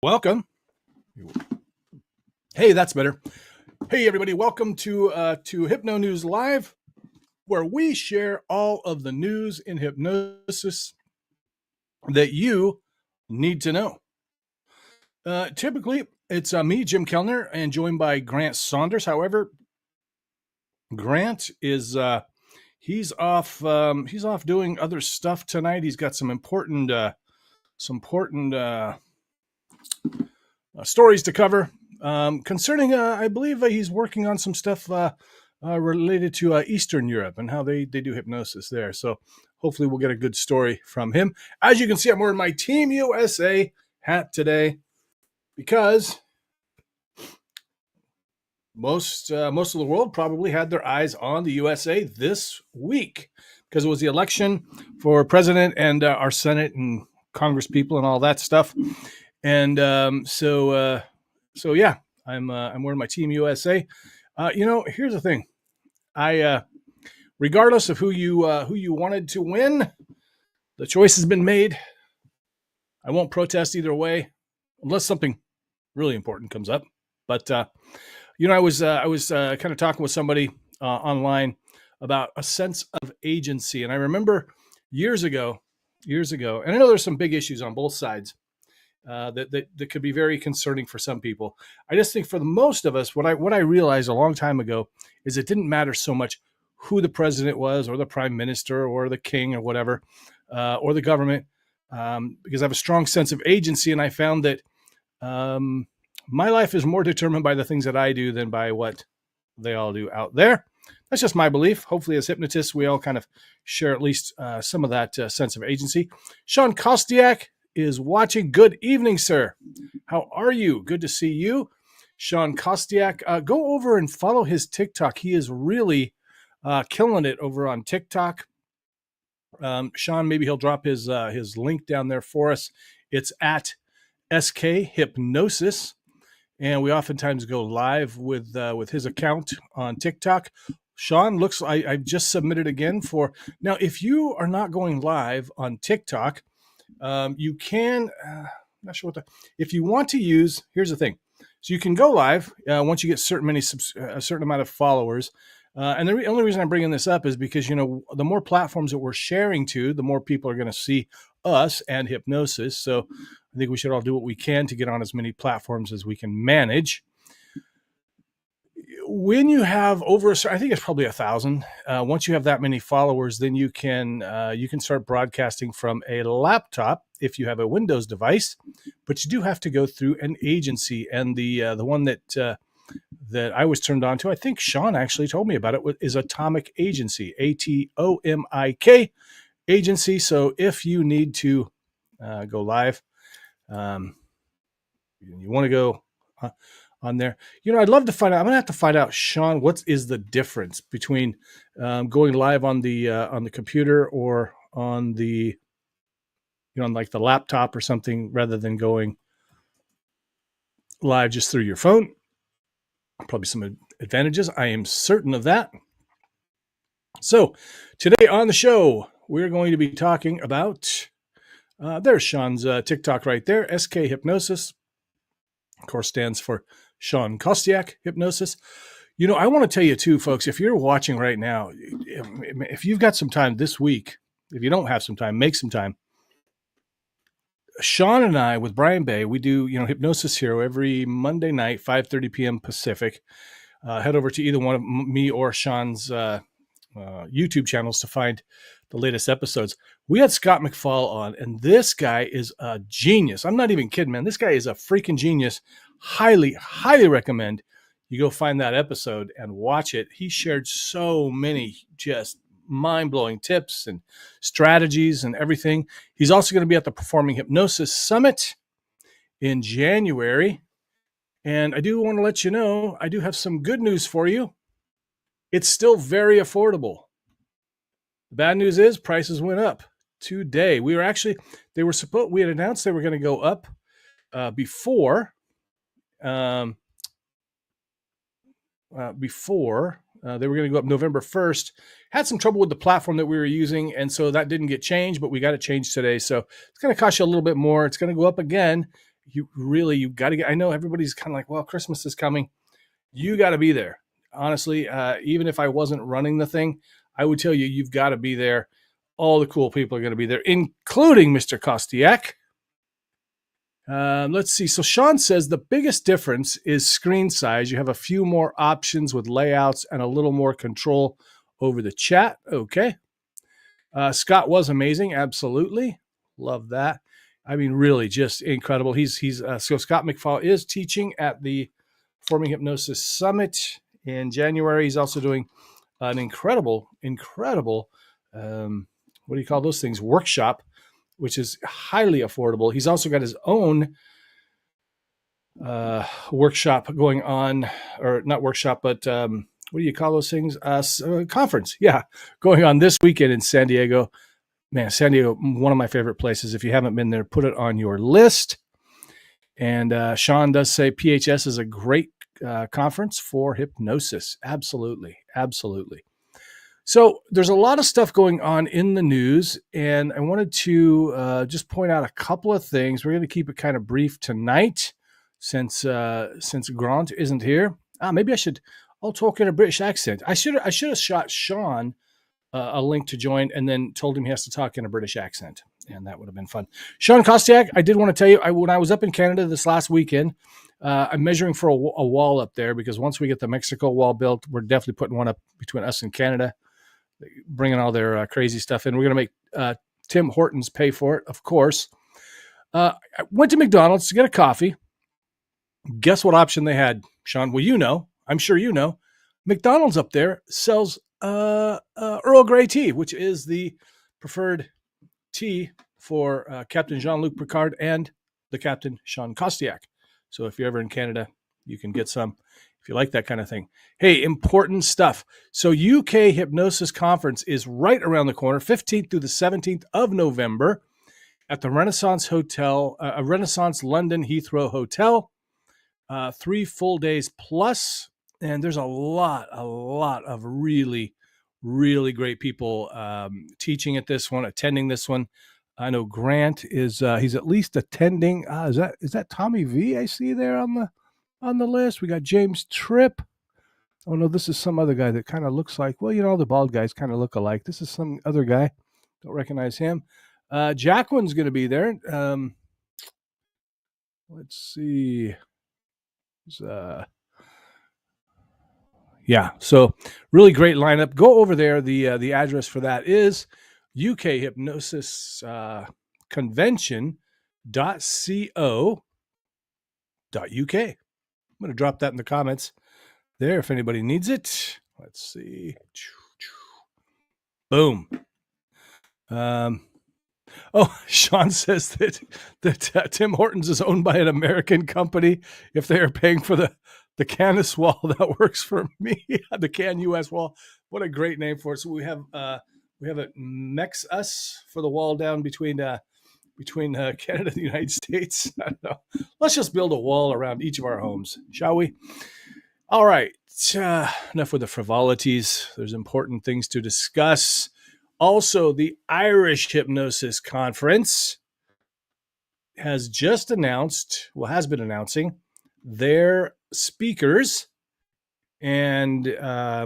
Welcome. Hey, that's better. Hey, everybody. Welcome to Hypno News Live, where we share all of the news in hypnosis that you need to know. Typically, it's me, Jim Kellner, and joined by Grant Saunders. However, Grant is he's off doing other stuff tonight. He's got some important stories to cover concerning. I believe he's working on some stuff related to Eastern Europe and how they do hypnosis there. So hopefully we'll get a good story from him. As you can see, I'm wearing my Team USA hat today because most of the world probably had their eyes on the USA this week because it was the election for president and our Senate and Congress people and all that stuff. And so yeah, I'm wearing my Team USA. Here's the thing. Regardless of who you wanted to win, the choice has been made. I won't protest either way, unless something really important comes up. But I was kind of talking with somebody online about a sense of agency, and I remember years ago, and I know there's some big issues on both sides. That could be very concerning for some people. I just think for the most of us, what I realized a long time ago is it didn't matter so much who the president was or the prime minister or the king or whatever, or the government, because I have a strong sense of agency. And I found that my life is more determined by the things that I do than by what they all do out there. That's just my belief. Hopefully, as hypnotists, we all kind of share at least some of that sense of agency. Sean Kostiak is watching. Good evening, sir. How are you? Good to see you. Sean Kostiak. Go over and follow his TikTok. He is really killing it over on TikTok. Sean, maybe he'll drop his link down there for us. It's at SK Hypnosis. And we oftentimes go live with his account on TikTok. Sean, looks I just submitted again for now. If you are not going live on TikTok, you can, not sure if you want to use, here's the thing. So you can go live once you get a certain amount of followers. And the only reason I'm bringing this up is because, the more platforms that we're sharing to, the more people are going to see us and hypnosis. So I think we should all do what we can to get on as many platforms as we can manage. When you have over, I think it's probably 1,000. Once you have that many followers, then you can start broadcasting from a laptop if you have a Windows device. But you do have to go through an agency, and the one that I was turned on to, I think Sean actually told me about it, is Atomic Agency, ATOMIK Agency. So if you need to go live, you want to go on there, I'd love to find out. I'm gonna have to find out, Sean, what is the difference between going live on the computer or on the on like the laptop or something, rather than going live just through your phone. Probably some advantages. I am certain of that. So today on the show, we're going to be talking about there's Sean's TikTok right there, SK Hypnosis. Of course, stands for Sean Kostiak Hypnosis. I want to tell you too, folks, if you're watching right now, if you've got some time this week, if you don't have some time, make some time. Sean and I, with Brian Bay, we do, Hypnosis Hero every Monday night, 5:30 p.m. Pacific. Head over to either one of me or Sean's YouTube channels to find the latest episodes. We had Scott McFall on, and this guy is a genius. I'm not even kidding, man. This guy is a freaking genius. Highly, highly recommend you go find that episode and watch it. He shared so many just mind-blowing tips and strategies and everything. He's also going to be at the Performing Hypnosis Summit in January. And I do want to let you know, I do have some good news for you. It's still very affordable. The bad news is prices went up today. We had announced they were going to go up before they were going to go up November 1st. Had some trouble with the platform that we were using, and so that didn't get changed, but we got it changed today. So it's going to cost you a little bit more. It's going to go up again. you got to get. I know everybody's kind of like, well, Christmas is coming. You got to be there. Honestly, even if I wasn't running the thing, I would tell you, you've got to be there. All the cool people are going to be there, including Mr. Kostiak. Let's see. So Sean says the biggest difference is screen size. You have a few more options with layouts and a little more control over the chat. Okay. Scott was amazing. Absolutely. Love that. I mean, really just incredible. So Scott McFall is teaching at the Forming Hypnosis Summit in January. He's also doing an incredible, what do you call those things? Workshop, which is highly affordable. He's also got his own workshop going on, or not workshop, but what do you call those things? Conference. Yeah. Going on this weekend in San Diego. Man, San Diego, one of my favorite places. If you haven't been there, put it on your list. And Sean does say PHS is a great conference for hypnosis. Absolutely. Absolutely. So there's a lot of stuff going on in the news, and I wanted to just point out a couple of things. We're going to keep it kind of brief tonight since Grant isn't here. Maybe I'll talk in a British accent. I should have shot Sean a link to join and then told him he has to talk in a British accent, and that would have been fun. Sean Kostiak, I did want to tell you, when I was up in Canada this last weekend, I'm measuring for a wall up there, because once we get the Mexico wall built, we're definitely putting one up between us and Canada, bringing all their crazy stuff in. We're going to make Tim Hortons pay for it, of course. I went to McDonald's to get a coffee. Guess what option they had, Sean? Well, I'm sure you know. McDonald's up there sells Earl Grey tea, which is the preferred tea for Captain Jean-Luc Picard and the Captain Sean Kostiak. So if you're ever in Canada, you can get some if you like that kind of thing. Hey, important stuff. So UK Hypnosis Conference is right around the corner, 15th through the 17th of November at the Renaissance Hotel, Renaissance London Heathrow Hotel. 3 full days plus, and there's a lot of really, really great people teaching at this one, attending this one. I know Grant is he's at least attending. Is that Tommy V I see there on the list? We got James Tripp. Oh no, this is some other guy that kind of looks like, well, the bald guys kind of look alike. This is some other guy. Don't recognize him. Jacqueline's going to be there. Let's see. Yeah, so really great lineup. Go over there. The address for that is UK Hypnosis Convention.co.uk. I'm going to drop that in the comments there if anybody needs it. Let's see. Boom. Sean says that Tim Hortons is owned by an American company. If they are paying for the Canis wall, that works for me. The Can US wall. What a great name for it. So we have it Mex Us for the wall down between Canada and the United States. I don't know. Let's just build a wall around each of our homes, shall we? All right. Enough with the frivolities. There's important things to discuss. Also, the Irish Hypnosis Conference has been announcing their speakers, and I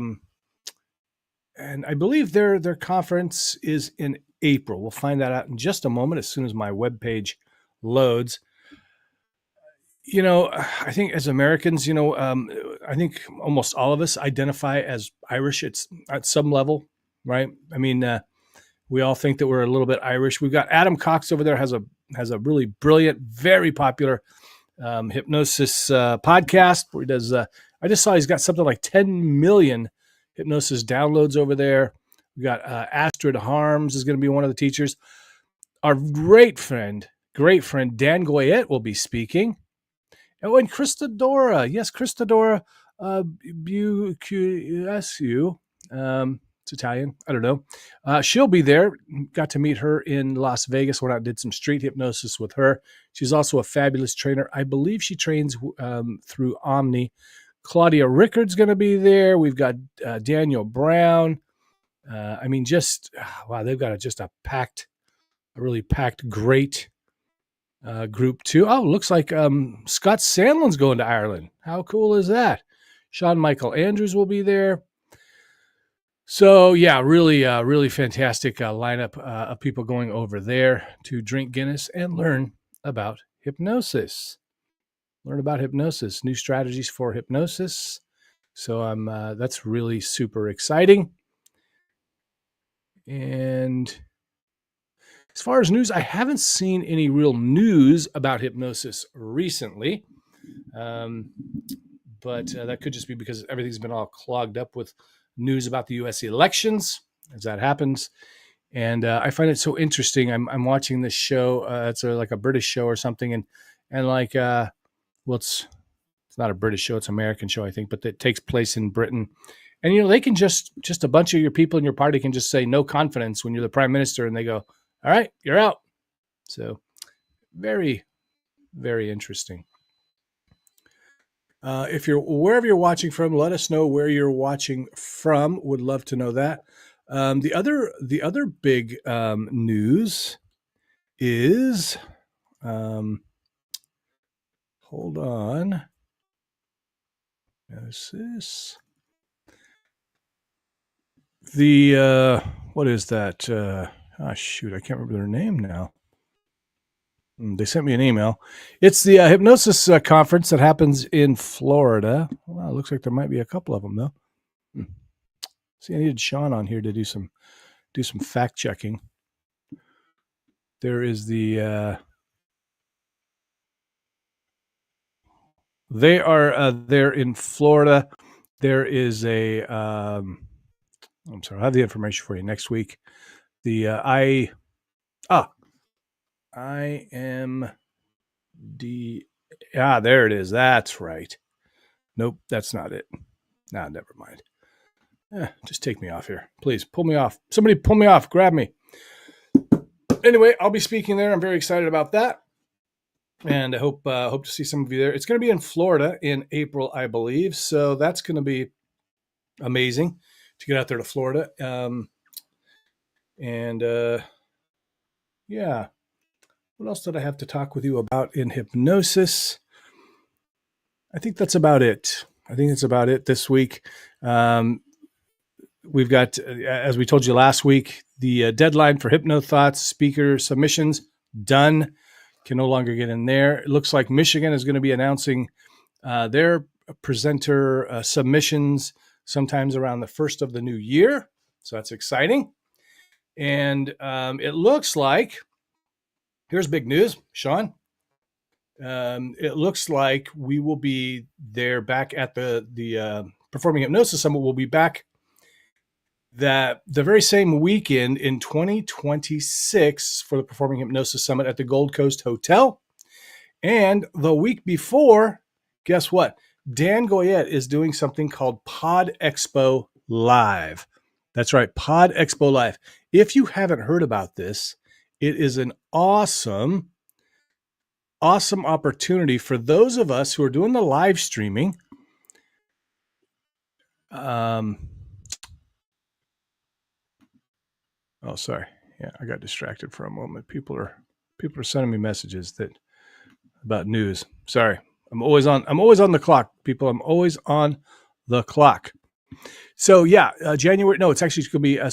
believe their conference is in April. We'll find that out in just a moment as soon as my webpage loads. I think as Americans, I think almost all of us identify as Irish. It's at some level, right? I mean, we all think that we're a little bit Irish. We've got Adam Cox over there, has a really brilliant, very popular hypnosis podcast where he does. I just saw he's got something like 10 million hypnosis downloads over there. We got Astrid Harms is going to be one of the teachers. Our great friend Dan Goyette will be speaking. Oh, and Christadora. Yes, Christadora Bucuscu. It's Italian. I don't know. She'll be there. Got to meet her in Las Vegas when I did some street hypnosis with her. She's also a fabulous trainer. I believe she trains through Omni. Claudia Rickard's going to be there. We've got Daniel Brown. I mean, just wow, they've got a really packed, great group 2. Oh, looks like Scott Sandlin's going to Ireland. How cool is that? Sean Michael Andrews will be there. So yeah, really fantastic lineup of people going over there to drink Guinness and learn about hypnosis. Learn about hypnosis, new strategies for hypnosis. So that's really super exciting. And as far as news, I haven't seen any real news about hypnosis recently. But that could just be because everything's been all clogged up with news about the U.S. elections, as that happens. And I find it so interesting. I'm watching this show. It's like a British show or something, and like, it's not a British show. It's an American show, I think, but it takes place in Britain. And they can just a bunch of your people in your party can just say no confidence when you're the prime minister, and they go, "All right, you're out." So very, very interesting. If you're wherever you're watching from, let us know where you're watching from. Would love to know that. The other big news is, hold on. Is this the what is that? Shoot, I can't remember their name now. They sent me an email. It's the hypnosis conference that happens in Florida. Well, it looks like there might be a couple of them though. See, I needed Sean on here to do some fact checking. There is the they are there in Florida. There is a I'm sorry, I'll have the information for you next week. The there it is. That's right. Nope, that's not it. Nah, never mind. Just take me off here. Please, pull me off. Somebody pull me off. Grab me. Anyway, I'll be speaking there. I'm very excited about that. And I hope to see some of you there. It's going to be in Florida in April, I believe. So that's going to be amazing to get out there to Florida. Yeah. What else did I have to talk with you about in hypnosis? I think that's about it. This week. We've got, as we told you last week, the deadline for Hypno Thoughts speaker submissions done. Can no longer get in there. It looks like Michigan is going to be announcing their presenter submissions sometimes around the first of the new year. So that's exciting. And it looks like, here's big news, Sean. It looks like we will be there back at the Performing Hypnosis Summit. We'll be back the very same weekend in 2026 for the Performing Hypnosis Summit at the Gold Coast Hotel. And the week before, guess what? Dan Goyette is doing something called Pod Expo Live. That's right, Pod Expo Live. If you haven't heard about this, it is an awesome opportunity for those of us who are doing the live streaming. Oh, sorry. Yeah, I got distracted for a moment. People are sending me messages about news. Sorry. I'm always on the clock, people. I'm always on the clock. So yeah, January. No, it's actually going to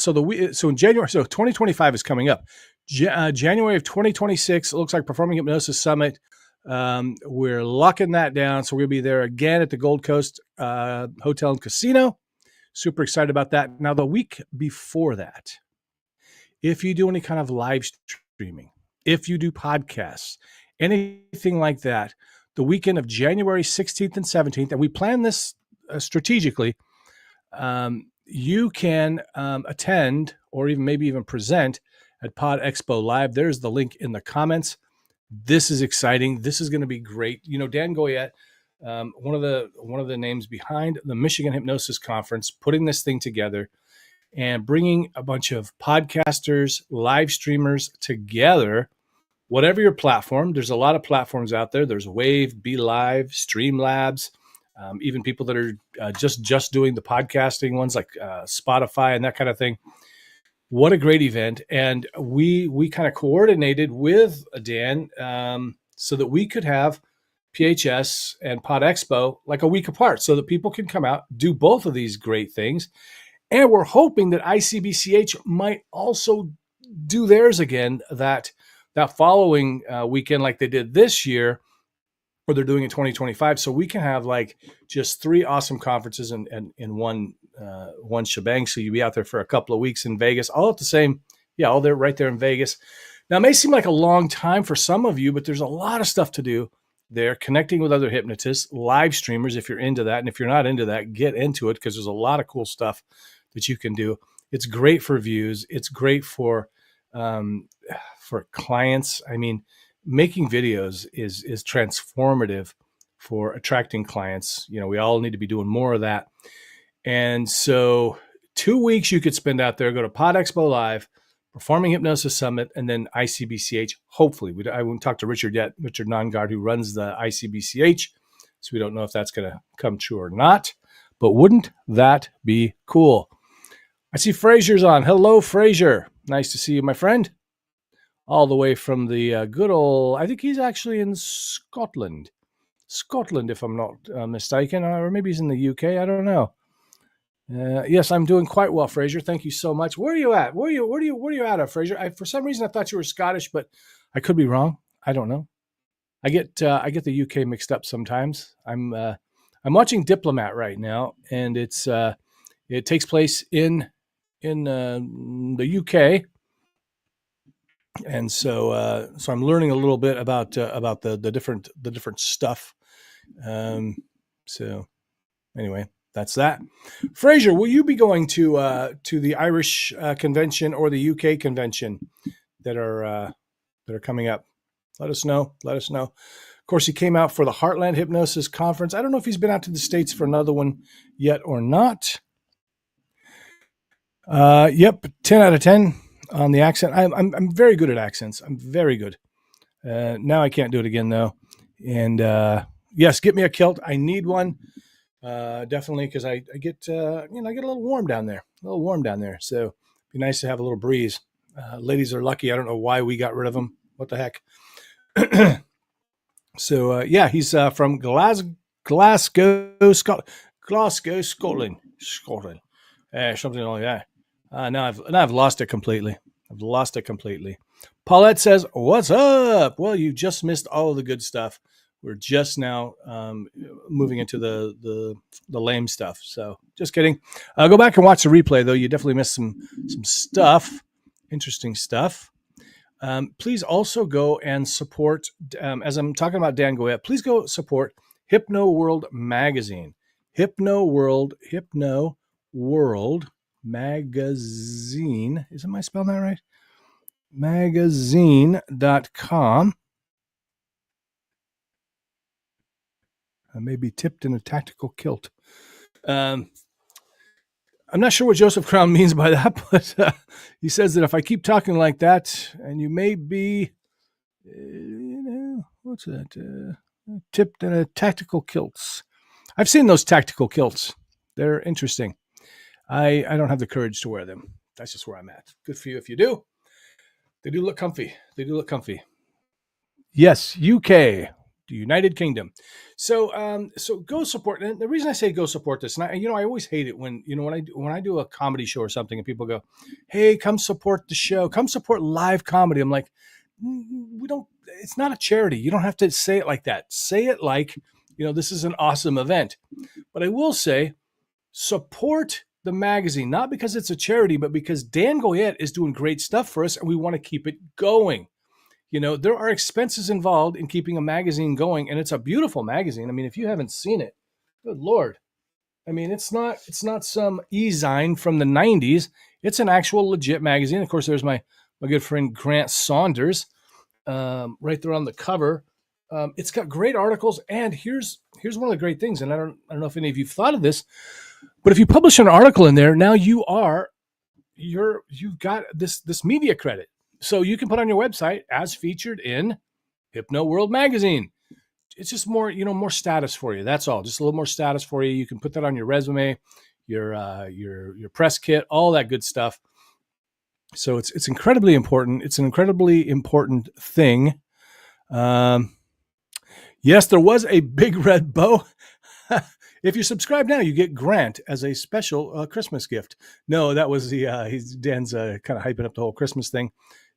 be so in January. So 2025 is coming up. January of 2026. It looks like Performing Hypnosis Summit. We're locking that down. So we'll be there again at the Gold Coast Hotel and Casino. Super excited about that. Now the week before that, if you do any kind of live streaming, if you do podcasts, anything like that, the weekend of January 16th and 17th, and we plan this strategically, you can attend or maybe even present at Pod Expo Live. There's the link in the comments. This is exciting. This is going to be great. Dan Goyette, one of the names behind the Michigan Hypnosis Conference, putting this thing together and bringing a bunch of podcasters, live streamers together, whatever your platform. There's a lot of platforms out there. There's Wave, Be Live, Streamlabs, even people that are just doing the podcasting ones like Spotify and that kind of thing. What a great event. And we kind of coordinated with Dan so that we could have PHS and Pod Expo like a week apart so that people can come out, do both of these great things. And we're hoping that ICBCH might also do theirs again that following weekend like they did this year, or they're doing in 2025. So we can have like just 3 awesome conferences in one shebang. So you'll be out there for a couple of weeks in Vegas, all at the same, all there right there in Vegas. Now it may seem like a long time for some of you, but there's a lot of stuff to do there, connecting with other hypnotists, live streamers if you're into that. And if you're not into that, get into it, because there's a lot of cool stuff that you can do. It's great for views. It's great for clients. I mean, making videos is transformative for attracting clients. We all need to be doing more of that. And so 2 weeks you could spend out there, go to Pod Expo Live, Performing Hypnosis Summit, and then ICBCH. Hopefully, I won't talk to Richard yet, Richard Nongard, who runs the ICBCH. So we don't know if that's going to come true or not. But wouldn't that be cool? I see Fraser's on. Hello, Fraser. Nice to see you, my friend. All the way from the good old, I think he's actually in Scotland. Scotland, if I'm not mistaken. Or maybe he's in the UK. I don't know. Yes, I'm doing quite well, Fraser. Thank you so much. Where are you at? Where are you at, Fraser? For some reason, I thought you were Scottish, but I could be wrong. I don't know. I get the UK mixed up sometimes. I'm watching Diplomat right now, and it takes place in the UK, and so I'm learning a little bit about the different stuff. So anyway. That's that. Fraser, will you be going to the Irish convention or the UK convention that are coming up? Let us know. Of course, he came out for the Heartland Hypnosis Conference. I don't know if he's been out to the States for another one yet or not. Yep, 10 out of 10 on the accent. I'm very good at accents. I'm very good. Now I can't do it again though. And yes, get me a kilt. I need one. Definitely, because I get I get a little warm down there. So it'd be nice to have a little breeze. Ladies are lucky. I don't know why we got rid of them. What the heck? So he's from Glasgow, Scotland. Something like that. Now I've lost it completely. Paulette says, "What's up?" Well, you just missed all of the good stuff. We're just now moving into the lame stuff. So just kidding. Go back and watch the replay, though. You definitely missed some stuff, interesting stuff. Please also go and support, as I'm talking about Dan Goyette, please go support Hypno World Magazine. Hypno World Magazine. Am I spelling that right? Magazine.com. I may be tipped in a tactical kilt. I'm not sure what Joseph Crown means by that, but he says that if I keep talking like that, and you may be, what's that? Tipped in a tactical kilts. I've seen those tactical kilts. They're interesting. I don't have the courage to wear them. That's just where I'm at. Good for you if you do. They do look comfy. Yes, UK. The United Kingdom. So go support. And the reason I say go support this, and I always hate it when I do a comedy show or something and people go, "Hey, come support the show. Come support live comedy." I'm like, we don't. It's not a charity. You don't have to say it like that. Say it like, this is an awesome event. But I will say, support the magazine, not because it's a charity, but because Dan Goyette is doing great stuff for us, and we want to keep it going. There are expenses involved in keeping a magazine going, and it's a beautiful magazine. I mean, if you haven't seen it, good Lord. I mean, it's not some e-zine from the 90s. It's an actual legit magazine. Of course, there's my good friend Grant Saunders right there on the cover. It's got great articles, and here's one of the great things, and I don't know if any of you've thought of this, but if you publish an article in there, now you've got this media credit. So you can put on your website as featured in Hypno World Magazine. It's just more, more status for you. That's all. Just a little more status for you. You can put that on your resume, your press kit, all that good stuff. So it's incredibly important. It's an incredibly important thing. Yes, there was a big red bow. If you subscribe now, you get Grant as a special Christmas gift. No, that was Dan's kind of hyping up the whole Christmas thing.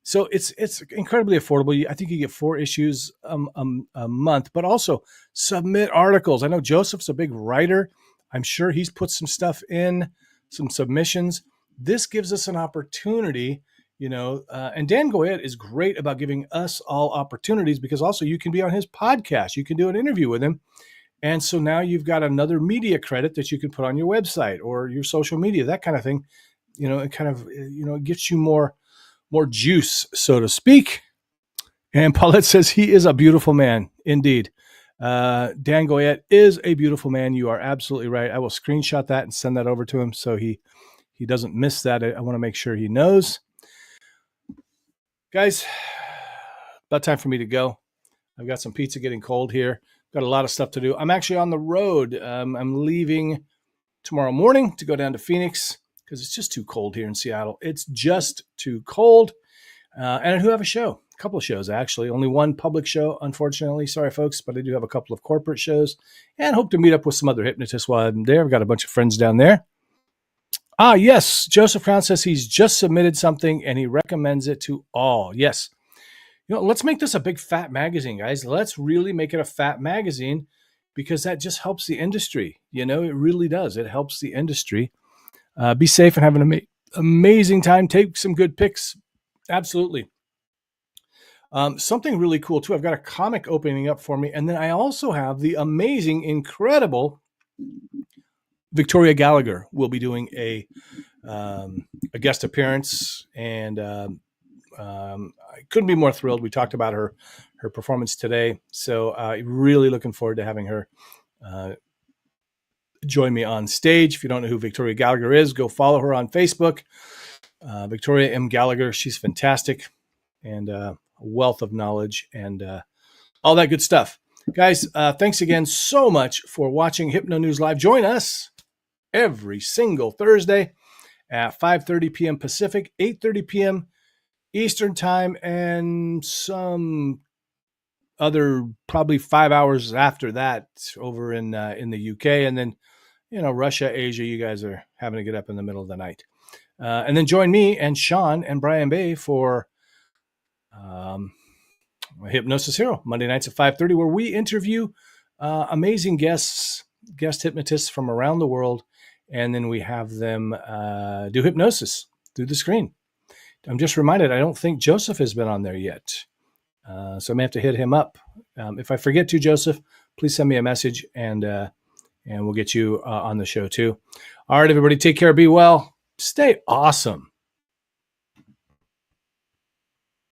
So it's incredibly affordable. I think you get 4 issues a month, but also submit articles. I know Joseph's a big writer. I'm sure he's put some stuff in, some submissions. This gives us an opportunity, and Dan Goyette is great about giving us all opportunities, because also you can be on his podcast. You can do an interview with him. And so now you've got another media credit that you can put on your website or your social media, that kind of thing. It kind of, it gets you more juice, so to speak. And Paulette says he is a beautiful man, indeed. Dan Goyette is a beautiful man. You are absolutely right. I will screenshot that and send that over to him so he doesn't miss that. I want to make sure he knows. Guys, about time for me to go. I've got some pizza getting cold here. Got a lot of stuff to do. I'm actually on the road. I'm leaving tomorrow morning to go down to Phoenix because it's just too cold here in Seattle. It's just too cold. And I do have a couple of shows, actually. Only one public show, unfortunately. Sorry, folks, but I do have a couple of corporate shows and hope to meet up with some other hypnotists while I'm there. I've got a bunch of friends down there. Yes. Joseph Crown says he's just submitted something and he recommends it to all. Yes. Let's make this a big fat magazine, guys. Let's really make it a fat magazine, because that just helps the industry. It really does. It helps the industry. Be safe and have an amazing time. Take some good pics. Absolutely. Something really cool, too. I've got a comic opening up for me. And then I also have the amazing, incredible Victoria Gallagher will be doing a guest appearance, and I couldn't be more thrilled. We talked about her performance today, so really looking forward to having her join me on stage. If you don't know who Victoria Gallagher is, go follow her on Facebook. Victoria M. Gallagher, she's fantastic, and a wealth of knowledge and all that good stuff. Guys, thanks again so much for watching Hypno News Live. Join us every single Thursday at 5:30 p.m. Pacific, 8:30 p.m. Eastern time, and some other probably 5 hours after that over in the UK. And then, Russia, Asia, you guys are having to get up in the middle of the night. And then join me and Sean and Brian Bay for Hypnosis Hero, Monday nights at 5:30, where we interview amazing guest hypnotists from around the world. And then we have them do hypnosis through the screen. I'm just reminded, I don't think Joseph has been on there yet. So I may have to hit him up. If I forget to, Joseph, please send me a message, and we'll get you on the show too. All right, everybody, take care. Be well. Stay awesome.